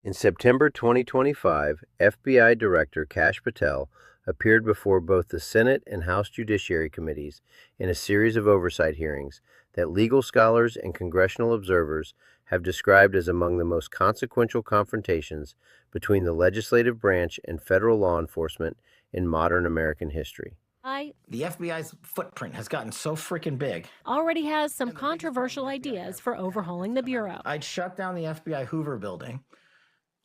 In September 2025, FBI Director Kash Patel appeared before both the Senate and House Judiciary Committees in a series of oversight hearings that legal scholars and congressional observers have described as among the most consequential confrontations between the legislative branch and federal law enforcement in modern American history. The FBI's footprint has gotten so freaking big. Already has some controversial ideas for overhauling the Bureau. I'd shut down the FBI Hoover building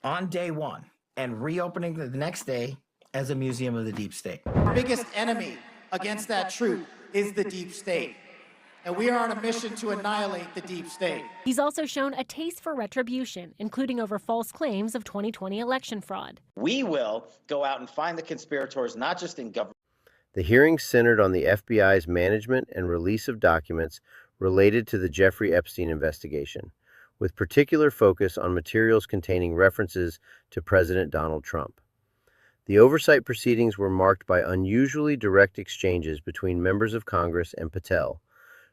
on day one and reopening the next day as a museum of the deep state. Our biggest enemy against that truth is the deep state. And we are on a mission to annihilate the deep state. He's also shown a taste for retribution, including over false claims of 2020 election fraud. We will go out and find the conspirators, not just in government. The hearings centered on the FBI's management and release of documents related to the Jeffrey Epstein investigation, with particular focus on materials containing references to President Donald Trump. The oversight proceedings were marked by unusually direct exchanges between members of Congress and Patel,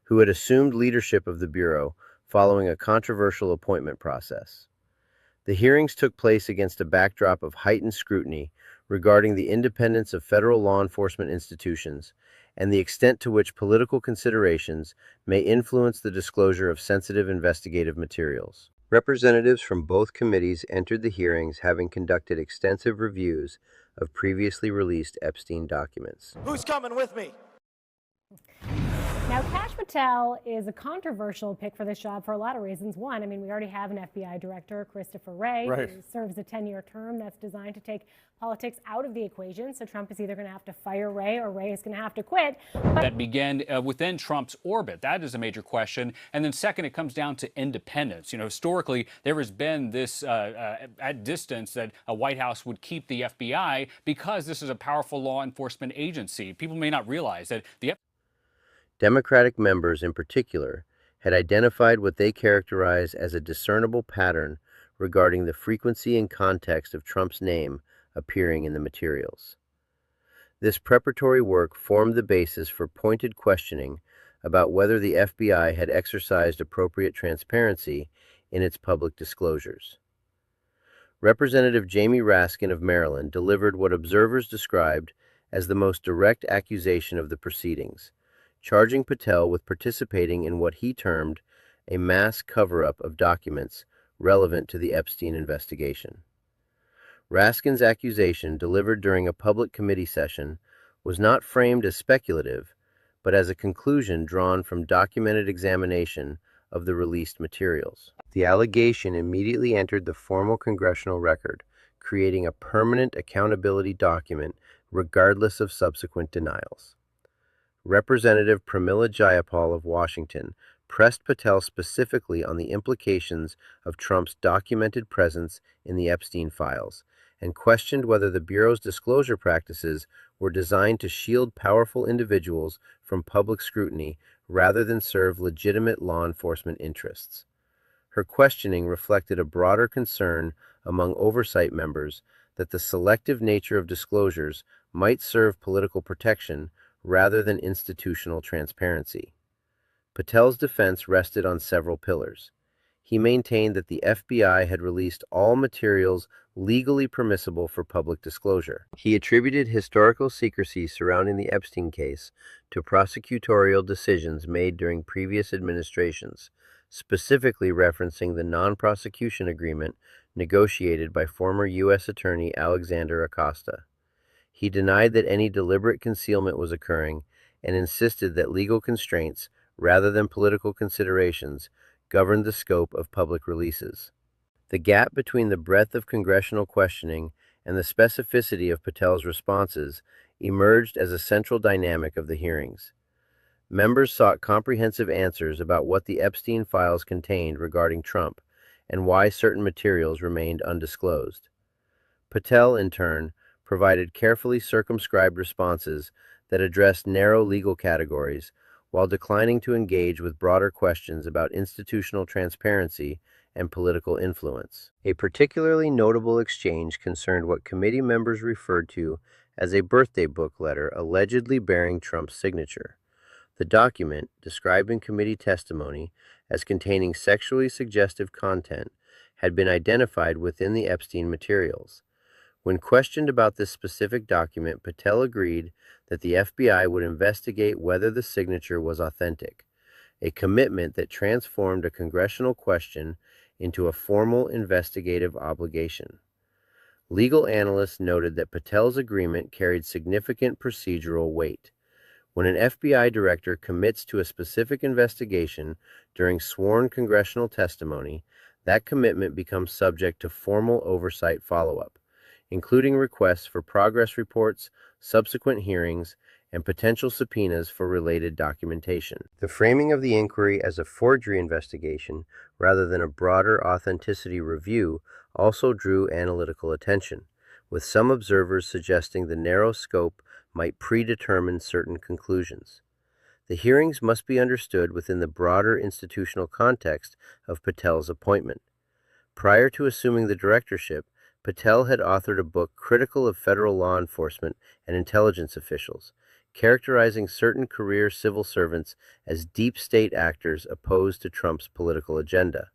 who had assumed leadership of the Bureau following a controversial appointment process. The hearings took place against a backdrop of heightened scrutiny regarding the independence of federal law enforcement institutions and the extent to which political considerations may influence the disclosure of sensitive investigative materials. Representatives from both committees entered the hearings having conducted extensive reviews of previously released Epstein documents. Who's coming with me? Now, Kash Patel is a controversial pick for this job for a lot of reasons. One, I mean, we already have an FBI director, Christopher Wray, who serves a 10-year term that's designed to take politics out of the equation. So Trump is either going to have to fire Wray or Wray is going to have to quit. That began within Trump's orbit. That is a major question. And then second, it comes down to independence. You know, historically, there has been this at distance that a White House would keep the FBI because this is a powerful law enforcement agency. People may not realize that the Democratic members in particular had identified what they characterize as a discernible pattern regarding the frequency and context of Trump's name appearing in the materials. This preparatory work formed the basis for pointed questioning about whether the FBI had exercised appropriate transparency in its public disclosures. Representative Jamie Raskin of Maryland delivered what observers described as the most direct accusation of the proceedings, charging Patel with participating in what he termed a mass cover-up of documents relevant to the Epstein investigation. Raskin's accusation, delivered during a public committee session, was not framed as speculative, but as a conclusion drawn from documented examination of the released materials. The allegation immediately entered the formal congressional record, creating a permanent accountability document regardless of subsequent denials. Representative Pramila Jayapal of Washington pressed Patel specifically on the implications of Trump's documented presence in the Epstein files and questioned whether the Bureau's disclosure practices were designed to shield powerful individuals from public scrutiny rather than serve legitimate law enforcement interests. Her questioning reflected a broader concern among oversight members that the selective nature of disclosures might serve political protection rather than institutional transparency. Patel's defense rested on several pillars. He maintained that the FBI had released all materials legally permissible for public disclosure. He attributed historical secrecy surrounding the Epstein case to prosecutorial decisions made during previous administrations, specifically referencing the non-prosecution agreement negotiated by former U.S. Attorney Alexander Acosta. He denied that any deliberate concealment was occurring and insisted that legal constraints, rather than political considerations, governed the scope of public releases. The gap between the breadth of congressional questioning and the specificity of Patel's responses emerged as a central dynamic of the hearings. Members sought comprehensive answers about what the Epstein files contained regarding Trump and why certain materials remained undisclosed. Patel, in turn, provided carefully circumscribed responses that addressed narrow legal categories while declining to engage with broader questions about institutional transparency and political influence. A particularly notable exchange concerned what committee members referred to as a birthday book letter allegedly bearing Trump's signature. The document, described in committee testimony as containing sexually suggestive content, had been identified within the Epstein materials. When questioned about this specific document, Patel agreed that the FBI would investigate whether the signature was authentic, a commitment that transformed a congressional question into a formal investigative obligation. Legal analysts noted that Patel's agreement carried significant procedural weight. When an FBI director commits to a specific investigation during sworn congressional testimony, that commitment becomes subject to formal oversight follow-up, including requests for progress reports, subsequent hearings, and potential subpoenas for related documentation. The framing of the inquiry as a forgery investigation rather than a broader authenticity review also drew analytical attention, with some observers suggesting the narrow scope might predetermine certain conclusions. The hearings must be understood within the broader institutional context of Patel's appointment. Prior to assuming the directorship, Patel had authored a book critical of federal law enforcement and intelligence officials, characterizing certain career civil servants as deep state actors opposed to Trump's political agenda.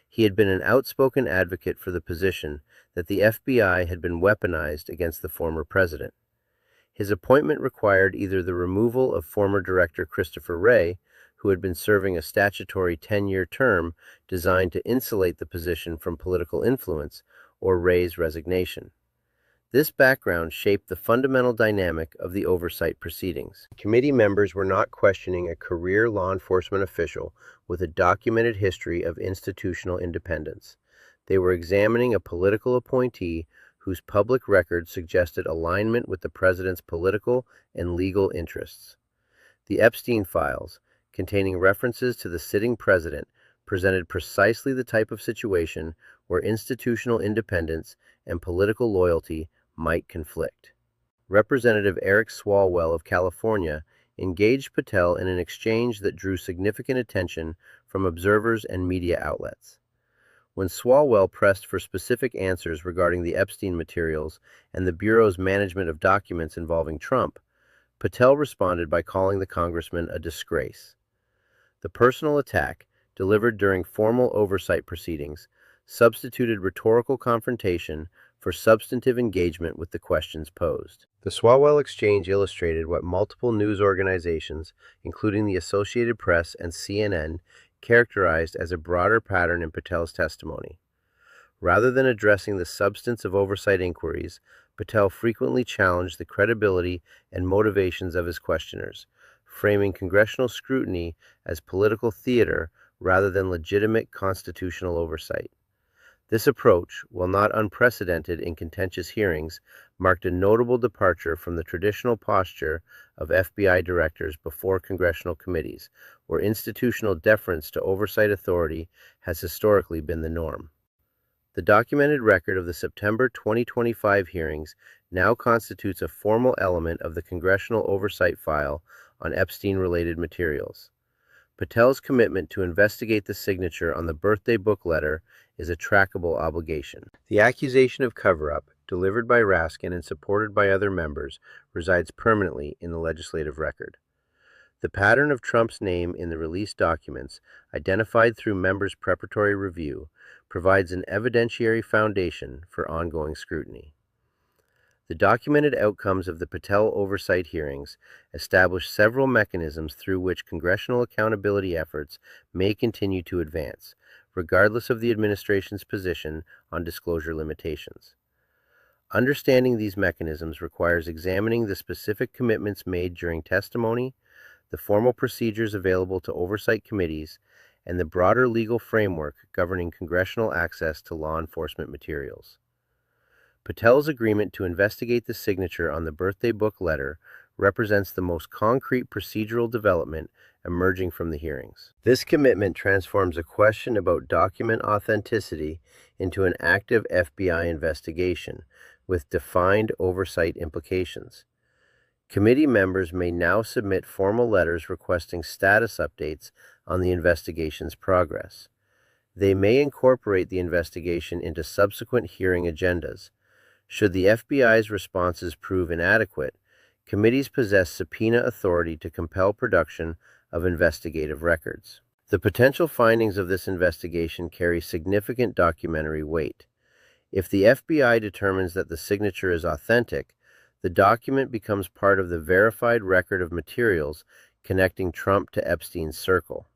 He had been an outspoken advocate for the position that the FBI had been weaponized against the former president. His appointment required either the removal of former Director Christopher Wray, who had been serving a statutory 10-year term designed to insulate the position from political influence, or Wray's resignation. This background shaped the fundamental dynamic of the oversight proceedings. Committee members were not questioning a career law enforcement official with a documented history of institutional independence. They were examining a political appointee whose public record suggested alignment with the president's political and legal interests. The Epstein files, containing references to the sitting president, presented precisely the type of situation where institutional independence and political loyalty might conflict. Representative Eric Swalwell of California engaged Patel in an exchange that drew significant attention from observers and media outlets. When Swalwell pressed for specific answers regarding the Epstein materials and the Bureau's management of documents involving Trump, Patel responded by calling the congressman a disgrace. The personal attack, delivered during formal oversight proceedings, substituted rhetorical confrontation for substantive engagement with the questions posed. The Swalwell exchange illustrated what multiple news organizations, including the Associated Press and CNN, characterized as a broader pattern in Patel's testimony. Rather than addressing the substance of oversight inquiries, Patel frequently challenged the credibility and motivations of his questioners, framing congressional scrutiny as political theater rather than legitimate constitutional oversight. This approach, while not unprecedented in contentious hearings, marked a notable departure from the traditional posture of FBI directors before congressional committees, where institutional deference to oversight authority has historically been the norm. The documented record of the September 2025 hearings now constitutes a formal element of the congressional oversight file on Epstein-related materials. Patel's commitment to investigate the signature on the birthday book letter is a trackable obligation. The accusation of cover-up, delivered by Raskin and supported by other members, resides permanently in the legislative record. The pattern of Trump's name in the released documents, identified through members' preparatory review, provides an evidentiary foundation for ongoing scrutiny. The documented outcomes of the Patel oversight hearings establish several mechanisms through which congressional accountability efforts may continue to advance, regardless of the administration's position on disclosure limitations. Understanding these mechanisms requires examining the specific commitments made during testimony, the formal procedures available to oversight committees, and the broader legal framework governing congressional access to law enforcement materials. Patel's agreement to investigate the signature on the birthday book letter represents the most concrete procedural development emerging from the hearings. This commitment transforms a question about document authenticity into an active FBI investigation with defined oversight implications. Committee members may now submit formal letters requesting status updates on the investigation's progress. They may incorporate the investigation into subsequent hearing agendas. Should the FBI's responses prove inadequate, committees possess subpoena authority to compel production of investigative records. The potential findings of this investigation carry significant documentary weight. If the FBI determines that the signature is authentic, the document becomes part of the verified record of materials connecting Trump to Epstein's circle.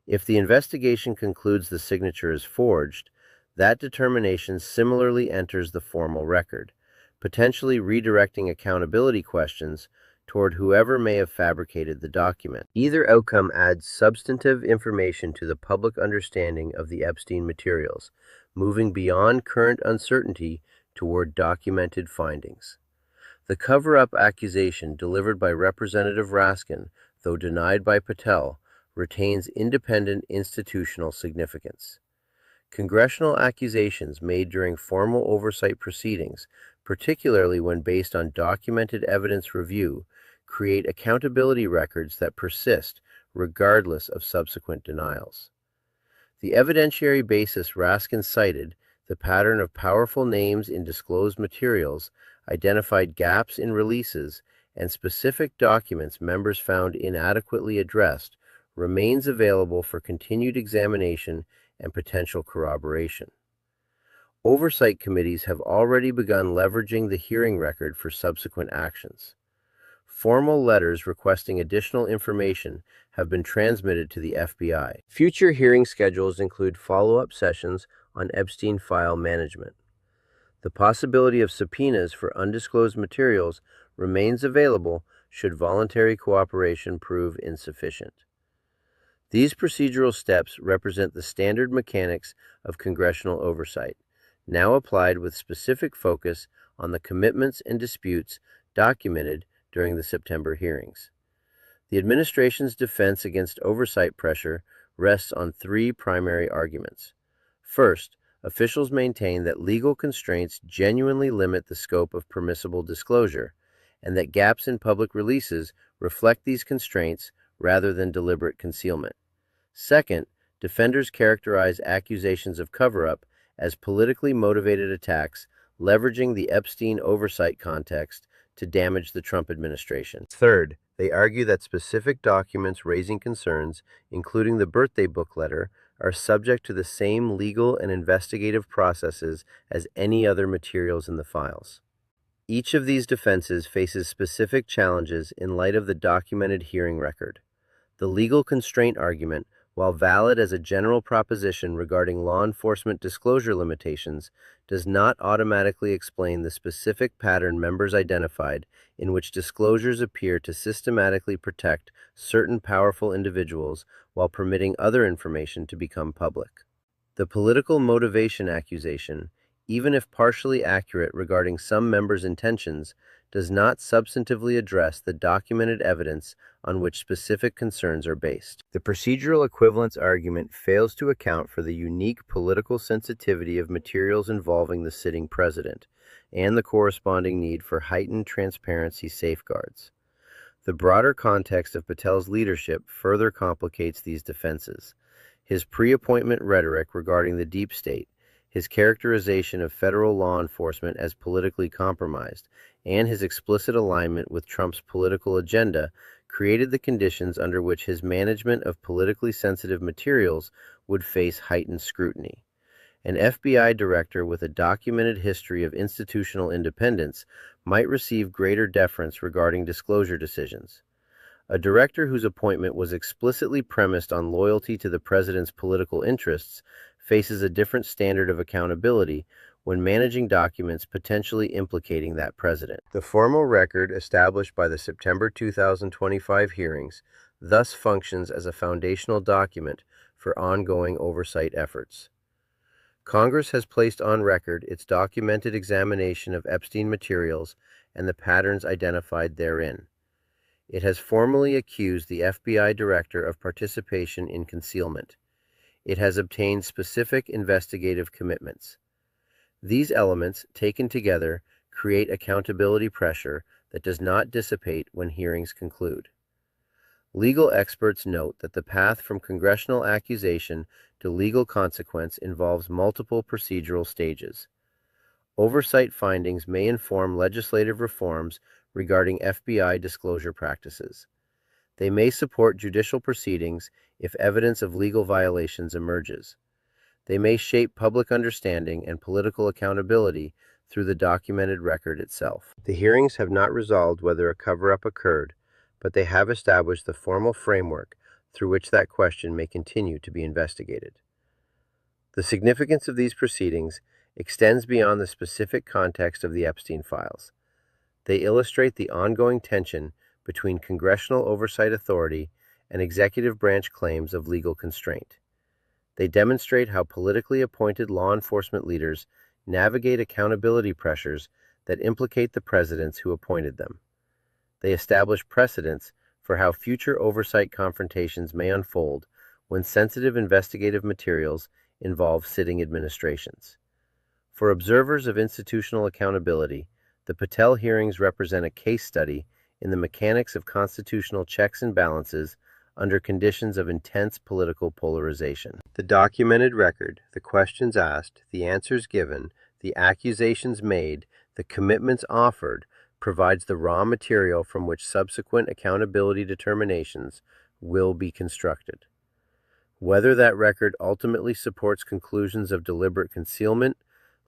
If the investigation concludes the signature is forged, that determination similarly enters the formal record, potentially redirecting accountability questions toward whoever may have fabricated the document. Either outcome adds substantive information to the public understanding of the Epstein materials, moving beyond current uncertainty toward documented findings. The cover-up accusation delivered by Representative Raskin, though denied by Patel, retains independent institutional significance. Congressional accusations made during formal oversight proceedings, particularly when based on documented evidence review, create accountability records that persist regardless of subsequent denials. The evidentiary basis Raskin cited, the pattern of powerful names in disclosed materials, identified gaps in releases, and specific documents members found inadequately addressed, remains available for continued examination and potential corroboration. Oversight committees have already begun leveraging the hearing record for subsequent actions. Formal letters requesting additional information have been transmitted to the FBI. Future hearing schedules include follow-up sessions on Epstein file management. The possibility of subpoenas for undisclosed materials remains available should voluntary cooperation prove insufficient. These procedural steps represent the standard mechanics of congressional oversight, now applied with specific focus on the commitments and disputes documented during the September hearings. The administration's defense against oversight pressure rests on three primary arguments. First, officials maintain that legal constraints genuinely limit the scope of permissible disclosure, and that gaps in public releases reflect these constraints rather than deliberate concealment. Second, defenders characterize accusations of cover-up as politically motivated attacks leveraging the Epstein oversight context to damage the Trump administration. Third, they argue that specific documents raising concerns, including the birthday book letter, are subject to the same legal and investigative processes as any other materials in the files. Each of these defenses faces specific challenges in light of the documented hearing record. The legal constraint argument, while valid as a general proposition regarding law enforcement disclosure limitations, does not automatically explain the specific pattern members identified in which disclosures appear to systematically protect certain powerful individuals while permitting other information to become public. The political motivation accusation, even if partially accurate regarding some members' intentions, does not substantively address the documented evidence on which specific concerns are based. The procedural equivalence argument fails to account for the unique political sensitivity of materials involving the sitting president and the corresponding need for heightened transparency safeguards. The broader context of Patel's leadership further complicates these defenses. His pre-appointment rhetoric regarding the deep state, his characterization of federal law enforcement as politically compromised, and his explicit alignment with Trump's political agenda created the conditions under which his management of politically sensitive materials would face heightened scrutiny. An FBI director with a documented history of institutional independence might receive greater deference regarding disclosure decisions. A director whose appointment was explicitly premised on loyalty to the president's political interests faces a different standard of accountability when managing documents potentially implicating that president. The formal record established by the September 2025 hearings thus functions as a foundational document for ongoing oversight efforts. Congress has placed on record its documented examination of Epstein materials and the patterns identified therein. It has formally accused the FBI director of participation in concealment. It has obtained specific investigative commitments. These elements, taken together, create accountability pressure that does not dissipate when hearings conclude. Legal experts note that the path from congressional accusation to legal consequence involves multiple procedural stages. Oversight findings may inform legislative reforms regarding FBI disclosure practices. They may support judicial proceedings if evidence of legal violations emerges. They may shape public understanding and political accountability through the documented record itself. The hearings have not resolved whether a cover-up occurred, but they have established the formal framework through which that question may continue to be investigated. The significance of these proceedings extends beyond the specific context of the Epstein files. They illustrate the ongoing tension between congressional oversight authority and executive branch claims of legal constraint. They demonstrate how politically appointed law enforcement leaders navigate accountability pressures that implicate the presidents who appointed them. They establish precedents for how future oversight confrontations may unfold when sensitive investigative materials involve sitting administrations. For observers of institutional accountability, the Patel hearings represent a case study in the mechanics of constitutional checks and balances under conditions of intense political polarization. The documented record, the questions asked, the answers given, the accusations made, the commitments offered, provides the raw material from which subsequent accountability determinations will be constructed. Whether that record ultimately supports conclusions of deliberate concealment,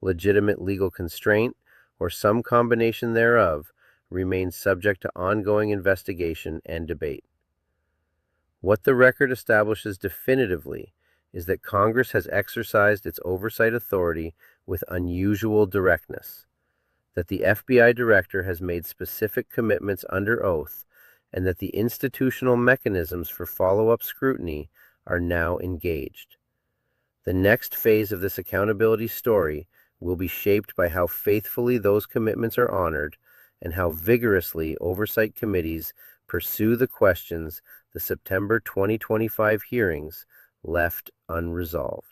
legitimate legal constraint, or some combination thereof remains subject to ongoing investigation and debate. What the record establishes definitively is that Congress has exercised its oversight authority with unusual directness, that the FBI director has made specific commitments under oath, and that the institutional mechanisms for follow-up scrutiny are now engaged. The next phase of this accountability story will be shaped by how faithfully those commitments are honored and how vigorously oversight committees pursue the questions the September 2025 hearings left unresolved.